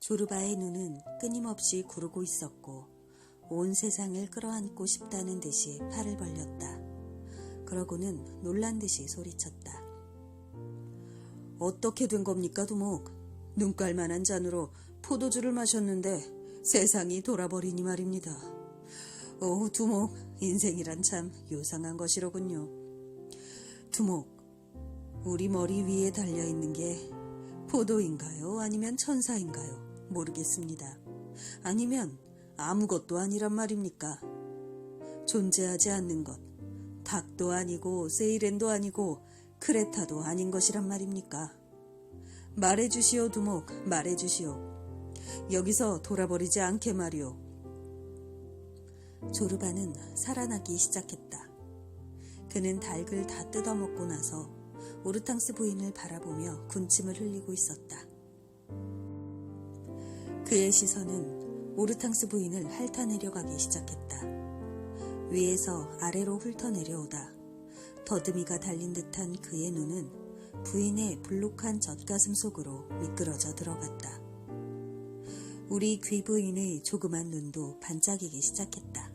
조르바의 눈은 끊임없이 구르고 있었고 온 세상을 끌어안고 싶다는 듯이 팔을 벌렸다. 그러고는 놀란 듯이 소리쳤다. 어떻게 된 겁니까, 두목? 눈깔만한 잔으로 포도주를 마셨는데 세상이 돌아버리니 말입니다. 오, 두목, 인생이란 참 요상한 것이로군요. 두목, 우리 머리 위에 달려있는 게 포도인가요? 아니면 천사인가요? 모르겠습니다. 아니면 아무것도 아니란 말입니까? 존재하지 않는 것, 닭도 아니고 세이렌도 아니고 크레타도 아닌 것이란 말입니까? 말해주시오, 두목, 말해주시오. 여기서 돌아버리지 않게 말이오. 조르바는 살아나기 시작했다. 그는 닭을 다 뜯어먹고 나서 오르탕스 부인을 바라보며 군침을 흘리고 있었다. 그의 시선은 오르탕스 부인을 핥아내려가기 시작했다. 위에서 아래로 훑어내려오다 더듬이가 달린 듯한 그의 눈은 부인의 불룩한 젖가슴 속으로 미끄러져 들어갔다. 우리 귀부인의 조그만 눈도 반짝이기 시작했다.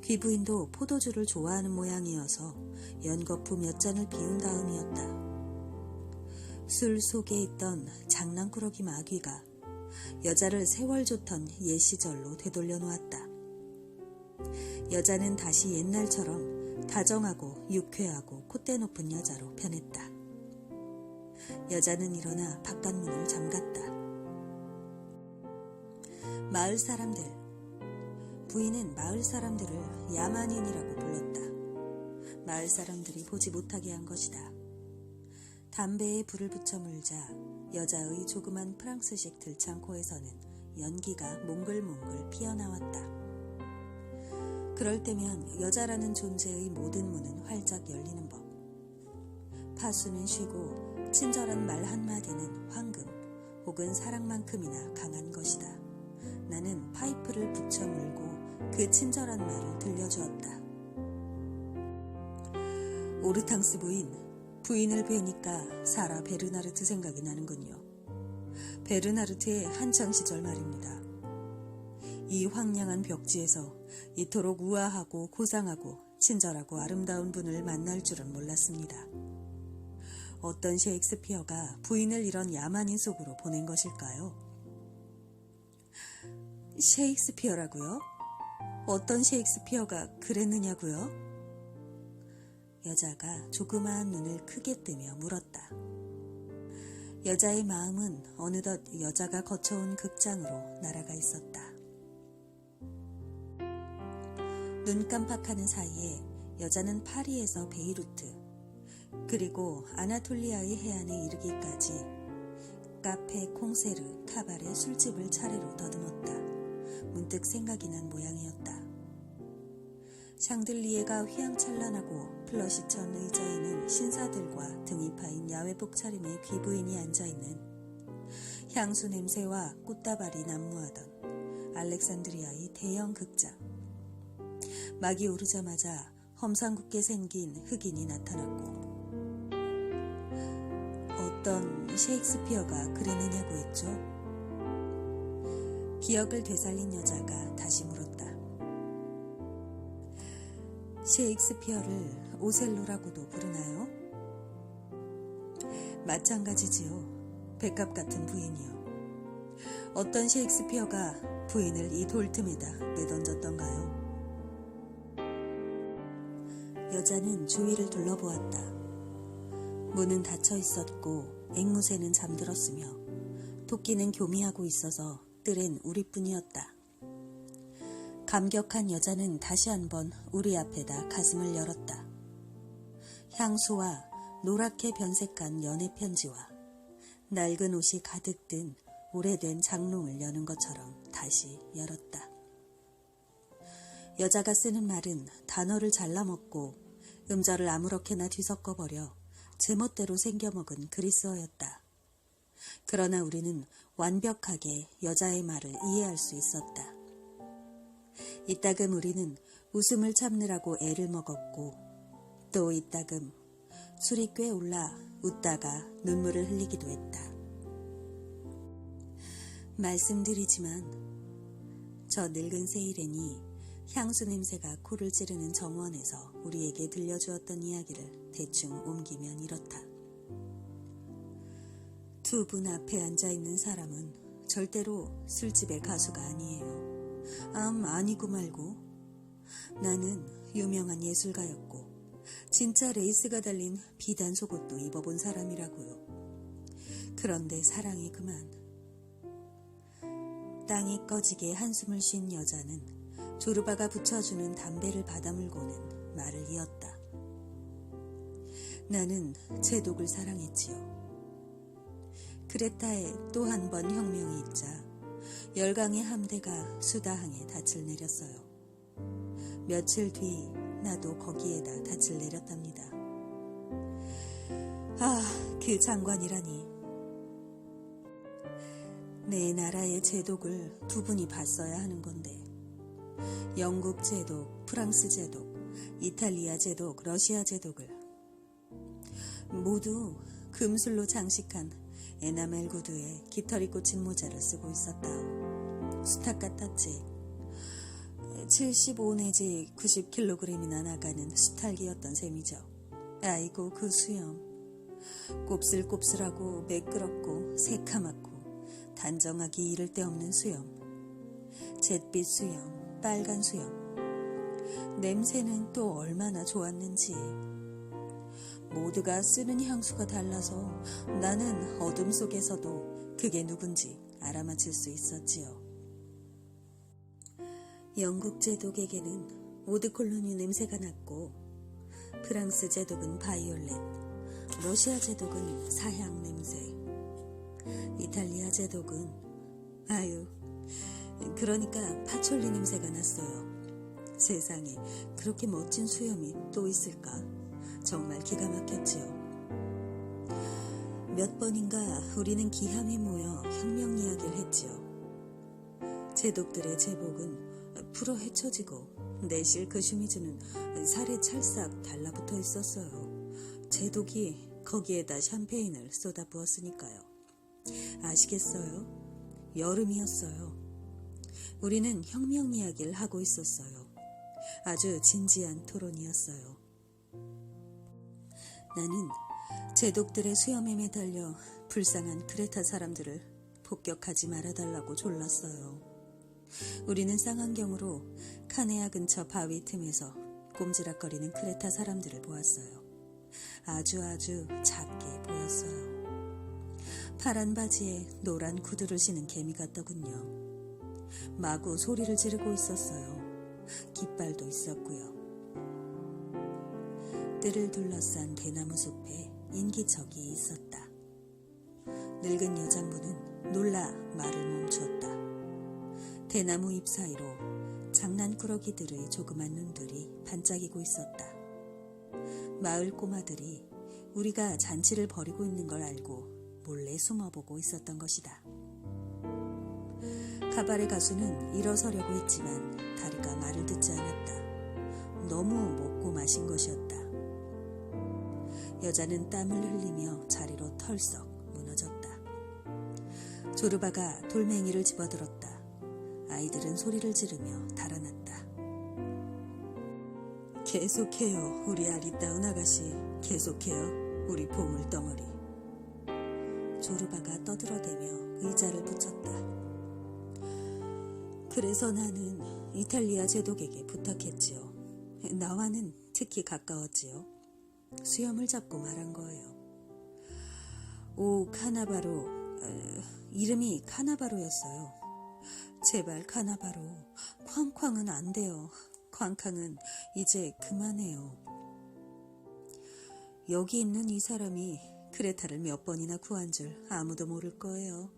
귀부인도 포도주를 좋아하는 모양이어서 연거푸 몇 잔을 비운 다음이었다. 술 속에 있던 장난꾸러기 마귀가 여자를 세월 좋던 옛 시절로 되돌려 놓았다. 여자는 다시 옛날처럼 다정하고 유쾌하고 콧대 높은 여자로 변했다. 여자는 일어나 바깥문을 잠갔다. 마을 사람들, 부인은 마을 사람들을 야만인이라고 불렀다. 마을 사람들이 보지 못하게 한 것이다. 담배에 불을 붙여 물자 여자의 조그만 프랑스식 들창코에서는 연기가 몽글몽글 피어나왔다. 그럴 때면 여자라는 존재의 모든 문은 활짝 열리는 법. 파수는 쉬고 친절한 말 한마디는 황금 혹은 사랑만큼이나 강한 것이다. 나는 파이프를 붙여 물고 그 친절한 말을 들려주었다. 오르탕스 부인을 뵈니까 사라 베르나르트 생각이 나는군요. 베르나르트의 한창 시절 말입니다. 이 황량한 벽지에서 이토록 우아하고 고상하고 친절하고 아름다운 분을 만날 줄은 몰랐습니다. 어떤 셰익스피어가 부인을 이런 야만인 속으로 보낸 것일까요? 셰익스피어라고요? 어떤 셰익스피어가 그랬느냐고요? 여자가 조그마한 눈을 크게 뜨며 물었다. 여자의 마음은 어느덧 여자가 거쳐온 극장으로 날아가 있었다. 눈 깜빡하는 사이에 여자는 파리에서 베이루트 그리고 아나톨리아의 해안에 이르기까지 카페, 콩세르, 카바레, 술집을 차례로 더듬었다. 문득 생각이 난 모양이었다. 샹들리에가 휘황찬란하고 플러시천 의자에는 신사들과 등이 파인 야외복 차림의 귀부인이 앉아있는 향수 냄새와 꽃다발이 난무하던 알렉산드리아의 대형 극장. 막이 오르자마자 험상궂게 생긴 흑인이 나타났고 어떤 셰익스피어가 그랬느냐고 했죠. 기억을 되살린 여자가 다시 물었다. 셰익스피어를 오셀로라고도 부르나요? 마찬가지지요. 백합 같은 부인이요. 어떤 셰익스피어가 부인을 이 돌틈에다 내던졌던가요? 여자는 주위를 둘러보았다. 문은 닫혀 있었고 앵무새는 잠들었으며 토끼는 교미하고 있어서 뜰엔 우리뿐이었다. 감격한 여자는 다시 한번 우리 앞에다 가슴을 열었다. 향수와 노랗게 변색한 연애 편지와 낡은 옷이 가득 든 오래된 장롱을 여는 것처럼 다시 열었다. 여자가 쓰는 말은 단어를 잘라먹고 음절을 아무렇게나 뒤섞어버려 제멋대로 생겨먹은 그리스어였다. 그러나 우리는 완벽하게 여자의 말을 이해할 수 있었다. 이따금 우리는 웃음을 참느라고 애를 먹었고 또 이따금 술이 꽤 올라 웃다가 눈물을 흘리기도 했다. 말씀드리지만 저 늙은 세이렌이 향수 냄새가 코를 찌르는 정원에서 우리에게 들려주었던 이야기를 대충 옮기면 이렇다. 두 분 앞에 앉아있는 사람은 절대로 술집의 가수가 아니에요. 아니고 말고. 나는 유명한 예술가였고 진짜 레이스가 달린 비단 속옷도 입어본 사람이라고요. 그런데 사랑이 그만. 땅이 꺼지게 한숨을 쉰 여자는 조르바가 붙여주는 담배를 받아물고는 말을 이었다. 나는 제독을 사랑했지요. 크레타에 또 한 번 혁명이 있자 열강의 함대가 수다항에 닻을 내렸어요. 며칠 뒤 나도 거기에다 닻을 내렸답니다. 그 장관이라니. 내 나라의 제독을 두 분이 봤어야 하는 건데 영국 제독, 프랑스 제독, 이탈리아 제독, 러시아 제독을 모두 금술로 장식한 에나멜 구두에 깃털이 꽂힌 모자를 쓰고 있었다. 수탉 같았지. 75 내지 90kg이나 나가는 수탉이었던 셈이죠. 아이고 그 수염. 곱슬곱슬하고 매끄럽고 새카맣고 단정하기 이를 데 없는 수염. 잿빛 수염, 빨간 수염. 냄새는 또 얼마나 좋았는지. 모두가 쓰는 향수가 달라서 나는 어둠 속에서도 그게 누군지 알아맞힐 수 있었지요. 영국 제독에게는 오드콜로니 냄새가 났고 프랑스 제독은 바이올렛, 러시아 제독은 사향 냄새, 이탈리아 제독은 그러니까 파촐리 냄새가 났어요. 세상에 그렇게 멋진 수염이 또 있을까? 정말 기가 막혔지요. 몇 번인가 우리는 기함에 모여 혁명 이야기를 했지요. 제독들의 제복은 풀어 헤쳐지고 내 실크 슈미즈는 살에 찰싹 달라붙어 있었어요. 제독이 거기에다 샴페인을 쏟아 부었으니까요. 아시겠어요? 여름이었어요. 우리는 혁명 이야기를 하고 있었어요. 아주 진지한 토론이었어요. 나는 제독들의 수염에 매달려 불쌍한 크레타 사람들을 폭격하지 말아달라고 졸랐어요. 우리는 쌍안경으로 카네아 근처 바위 틈에서 꼼지락거리는 크레타 사람들을 보았어요. 아주 작게 보였어요. 파란 바지에 노란 구두를 신은 개미 같더군요. 마구 소리를 지르고 있었어요. 깃발도 있었고요. 뜰을 둘러싼 대나무 숲에 인기척이 있었다. 늙은 여장부는 놀라 말을 멈추었다. 대나무 잎 사이로 장난꾸러기들의 조그만 눈들이 반짝이고 있었다. 마을 꼬마들이 우리가 잔치를 벌이고 있는 걸 알고 몰래 숨어보고 있었던 것이다. 카바레 가수는 일어서려고 했지만 다리가 말을 듣지 않았다. 너무 먹고 마신 것이었다. 여자는 땀을 흘리며 자리로 털썩 무너졌다. 조르바가 돌멩이를 집어들었다. 아이들은 소리를 지르며 달아났다. 계속해요, 우리 아리따운 아가씨. 계속해요, 우리 보물덩어리. 조르바가 떠들어대며 의자를 붙였다. 그래서 나는 이탈리아 제독에게 부탁했지요. 나와는 특히 가까웠지요. 수염을 잡고 말한 거예요. 오 카나바로, 이름이 카나바로였어요. 제발 카나바로, 쾅쾅은 안 돼요. 쾅쾅은 이제 그만해요. 여기 있는 이 사람이 크레타를 몇 번이나 구한 줄 아무도 모를 거예요.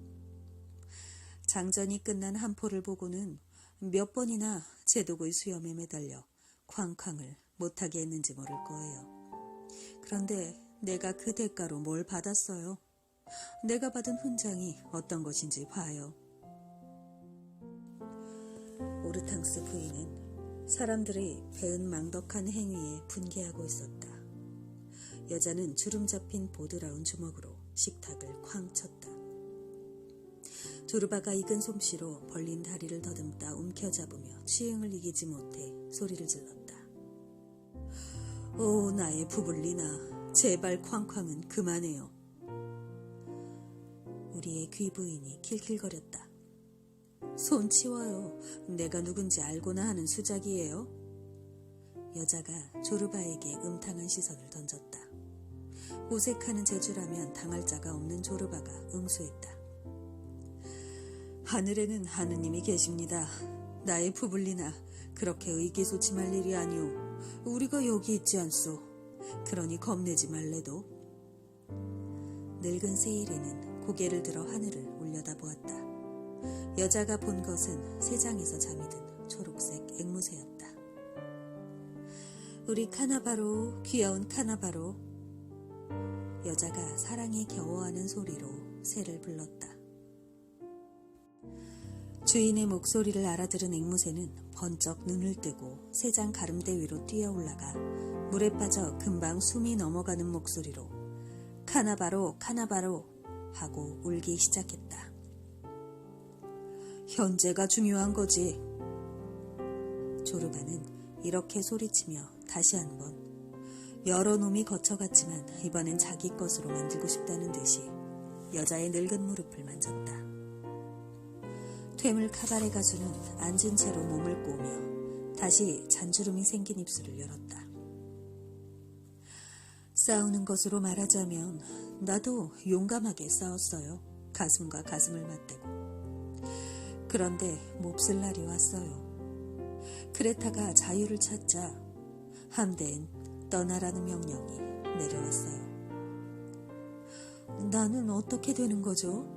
장전이 끝난 한포를 보고는 몇 번이나 제독의 수염에 매달려 쾅쾅을 못하게 했는지 모를 거예요. 그런데 내가 그 대가로 뭘 받았어요? 내가 받은 훈장이 어떤 것인지 봐요. 오르탕스 부인은 사람들의 배은망덕한 행위에 분개하고 있었다. 여자는 주름 잡힌 보드라운 주먹으로 식탁을 쾅 쳤다. 조르바가 익은 솜씨로 벌린 다리를 더듬다 움켜잡으며 취응을 이기지 못해 소리를 질렀다. 오, 나의 부블리나, 제발 쾅쾅은 그만해요. 우리의 귀부인이 킬킬거렸다. 손 치워요. 내가 누군지 알고나 하는 수작이에요. 여자가 조르바에게 음탕한 시선을 던졌다. 오색하는 재주라면 당할 자가 없는 조르바가 응수했다. 하늘에는 하느님이 계십니다. 나의 부블리나, 그렇게 의기소침할 일이 아니오. 우리가 여기 있지 않소. 그러니 겁내지 말래도. 늙은 세일에는 고개를 들어 하늘을 올려다보았다. 여자가 본 것은 새장에서 잠이 든 초록색 앵무새였다. 우리 카나바로, 귀여운 카나바로. 여자가 사랑에 겨워하는 소리로 새를 불렀다. 주인의 목소리를 알아들은 앵무새는 번쩍 눈을 뜨고 새장 가름대 위로 뛰어 올라가 물에 빠져 금방 숨이 넘어가는 목소리로 카나바로, 카나바로 하고 울기 시작했다. 현재가 중요한 거지. 조르바는 이렇게 소리치며 다시 한번 여러 놈이 거쳐갔지만 이번엔 자기 것으로 만들고 싶다는 듯이 여자의 늙은 무릎을 만졌다. 퇴물 카바레 가수는 앉은 채로 몸을 꼬며 다시 잔주름이 생긴 입술을 열었다. 싸우는 것으로 말하자면 나도 용감하게 싸웠어요. 가슴과 가슴을 맞대고. 그런데 몹쓸 날이 왔어요. 크레타가 자유를 찾자 함대엔 떠나라는 명령이 내려왔어요. 나는 어떻게 되는 거죠?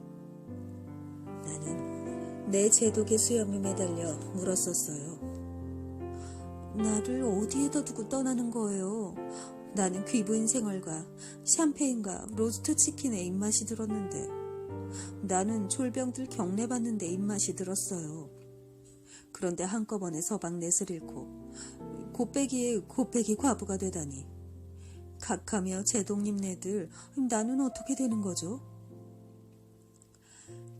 나는 내 제독의 수염에 매달려 물었었어요. 나를 어디에다 두고 떠나는 거예요? 나는 귀부인 생활과 샴페인과 로스트 치킨에 입맛이 들었는데 나는 졸병들 경례받는데 입맛이 들었어요. 그런데 한꺼번에 서방 넷을 잃고 곱빼기에 곱빼기 과부가 되다니. 각하며 제독님네들, 나는 어떻게 되는 거죠?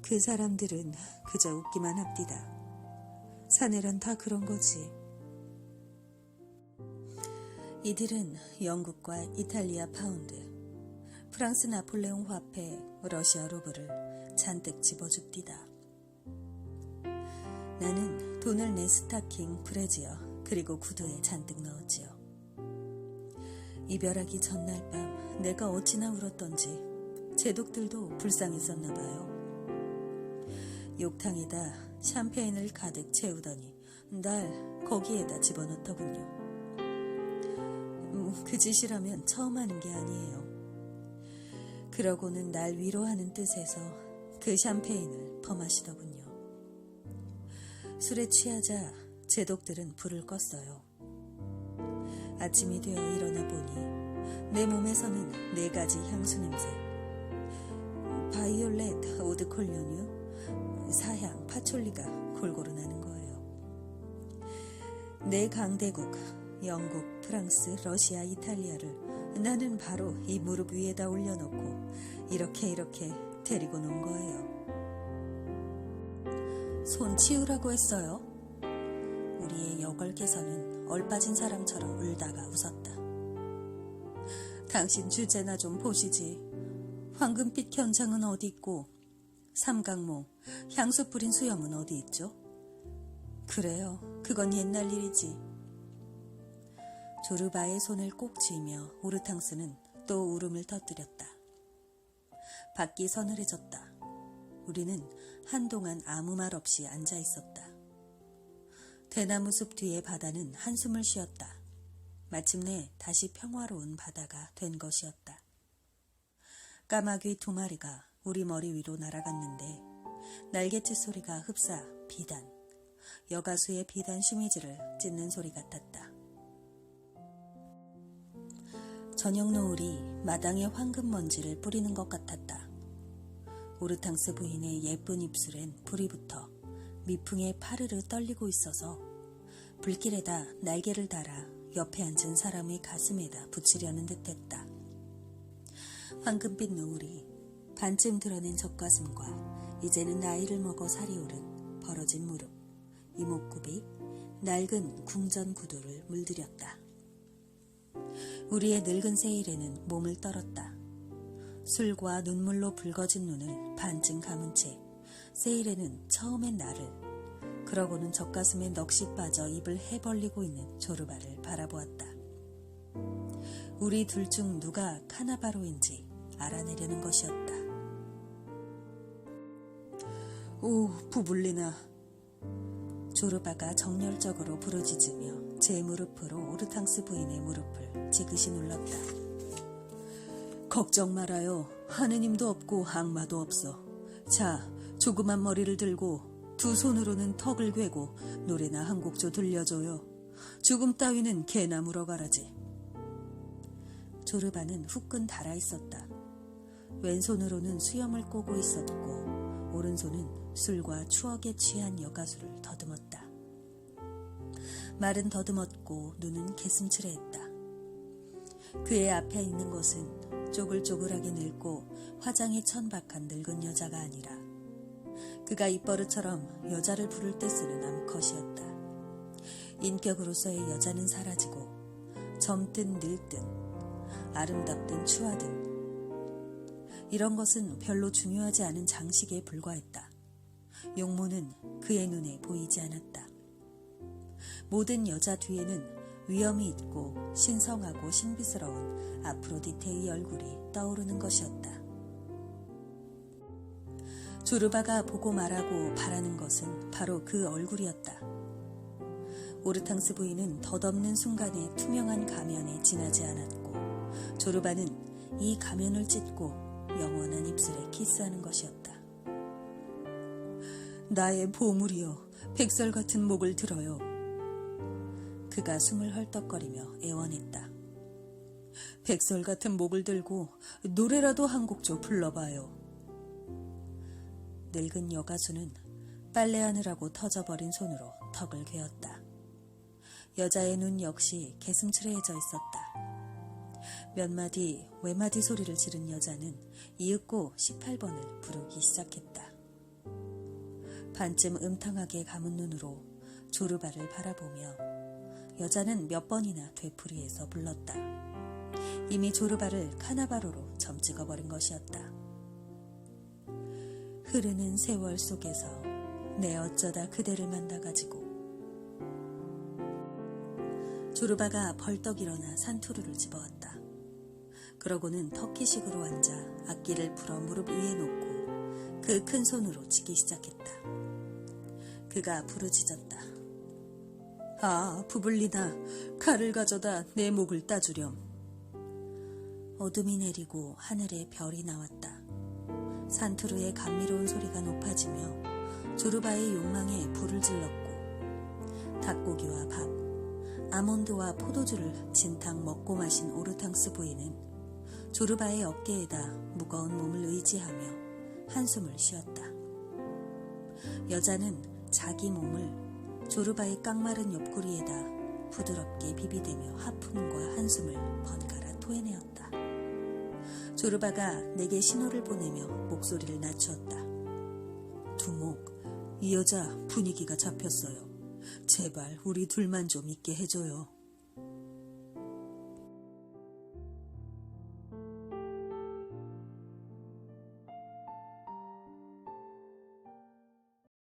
그 사람들은 그저 웃기만 합디다. 사내란 다 그런 거지. 이들은 영국과 이탈리아 파운드, 프랑스 나폴레옹 화폐, 러시아 루블을 잔뜩 집어줍디다. 나는 돈을 내 스타킹, 브래지어, 그리고 구두에 잔뜩 넣었지요. 이별하기 전날 밤 내가 어찌나 울었던지 제독들도 불쌍했었나 봐요. 욕탕에다 샴페인을 가득 채우더니 날 거기에다 집어넣더군요. 그 짓이라면 처음 하는 게 아니에요. 그러고는 날 위로하는 뜻에서 그 샴페인을 퍼마시더군요. 술에 취하자 제독들은 불을 껐어요. 아침이 되어 일어나 보니 내 몸에서는 4가지 향수 냄새, 바이올렛 오드콜료뉴, 사향 파촐리가 골고루 나는 거예요. 내 강대국 영국, 프랑스, 러시아, 이탈리아를 나는 바로 이 무릎 위에다 올려놓고 이렇게 데리고 논 거예요. 손 치우라고 했어요. 우리의 여걸께서는 얼빠진 사람처럼 울다가 웃었다. 당신 주제나 좀 보시지. 황금빛 견장은 어디 있고 삼각모, 향수 뿌린 수염은 어디 있죠? 그래요. 그건 옛날 일이지. 조르바의 손을 꼭 쥐며 오르탕스는 또 울음을 터뜨렸다. 밖이 서늘해졌다. 우리는 한동안 아무 말 없이 앉아 있었다. 대나무 숲 뒤의 바다는 한숨을 쉬었다. 마침내 다시 평화로운 바다가 된 것이었다. 까마귀 2마리가 우리 머리 위로 날아갔는데 날갯짓 소리가 흡사 비단, 여가수의 비단 쉬미지를 찢는 소리 같았다. 저녁 노을이 마당에 황금 먼지를 뿌리는 것 같았다. 오르탕스 부인의 예쁜 입술엔 불이 붙어 미풍에 파르르 떨리고 있어서 불길에다 날개를 달아 옆에 앉은 사람의 가슴에다 붙이려는 듯했다. 황금빛 노을이 반쯤 드러낸 젖가슴과 이제는 나이를 먹어 살이 오른 벌어진 무릎, 이목구비, 낡은 궁전 구두를 물들였다. 우리의 늙은 세일에는 몸을 떨었다. 술과 눈물로 붉어진 눈을 반쯤 감은 채 세일에는 처음엔 나를, 그러고는 젖가슴에 넋이 빠져 입을 해벌리고 있는 조르바를 바라보았다. 우리 둘 중 누가 카나바로인지 알아내려는 것이었다. 오, 부불리나. 조르바가 정열적으로 부르짖으며 제 무릎으로 오르탕스 부인의 무릎을 지그시 눌렀다. 걱정 말아요. 하느님도 없고 악마도 없어. 자, 조그만 머리를 들고 두 손으로는 턱을 괴고 노래나 한 곡조 들려줘요. 죽음 따위는 개나 물어가라지. 조르바는 후끈 달아있었다. 왼손으로는 수염을 꼬고 있었고 오른손은 술과 추억에 취한 여가수를 더듬었다. 말은 더듬었고 눈은 개슴츠레했다. 그의 앞에 있는 것은 쪼글쪼글하게 늙고 화장이 천박한 늙은 여자가 아니라 그가 입버릇처럼 여자를 부를 때 쓰는 암컷이었다. 인격으로서의 여자는 사라지고 젊든 늙든 아름답든 추하든 이런 것은 별로 중요하지 않은 장식에 불과했다. 용모는 그의 눈에 보이지 않았다. 모든 여자 뒤에는 위엄이 있고 신성하고 신비스러운 아프로디테의 얼굴이 떠오르는 것이었다. 조르바가 보고 말하고 바라는 것은 바로 그 얼굴이었다. 오르탕스 부인은 덧없는 순간에 투명한 가면에 지나지 않았고 조르바는 이 가면을 찢고 영원한 입술에 키스하는 것이었다. 나의 보물이여, 백설 같은 목을 들어요. 그가 숨을 헐떡거리며 애원했다. 백설 같은 목을 들고 노래라도 한 곡 좀 불러봐요. 늙은 여가수는 빨래하느라고 터져버린 손으로 턱을 괴었다. 여자의 눈 역시 개슴츠레해져 있었다. 몇 마디 외마디 소리를 지른 여자는 이윽고 18번을 부르기 시작했다. 반쯤 음탕하게 감은 눈으로 조르바를 바라보며 여자는 몇 번이나 되풀이해서 불렀다. 이미 조르바를 카나바로로 점찍어버린 것이었다. 흐르는 세월 속에서 내 어쩌다 그대를 만나가지고. 조르바가 벌떡 일어나 산투르를 집어왔다. 그러고는 터키식으로 앉아 악기를 풀어 무릎 위에 놓고 그 큰 손으로 치기 시작했다. 그가 부르짖었다. 아, 부불리나, 칼을 가져다 내 목을 따주렴. 어둠이 내리고 하늘에 별이 나왔다. 산투르의 감미로운 소리가 높아지며 조르바의 욕망에 불을 질렀고 닭고기와 밥, 아몬드와 포도주를 진탕 먹고 마신 오르탕스 부인은 조르바의 어깨에다 무거운 몸을 의지하며 한숨을 쉬었다. 여자는 자기 몸을 조르바의 깡마른 옆구리에다 부드럽게 비비대며 하품과 한숨을 번갈아 토해내었다. 조르바가 내게 신호를 보내며 목소리를 낮추었다. 두목, 이 여자 분위기가 잡혔어요. 제발 우리 둘만 좀 있게 해줘요.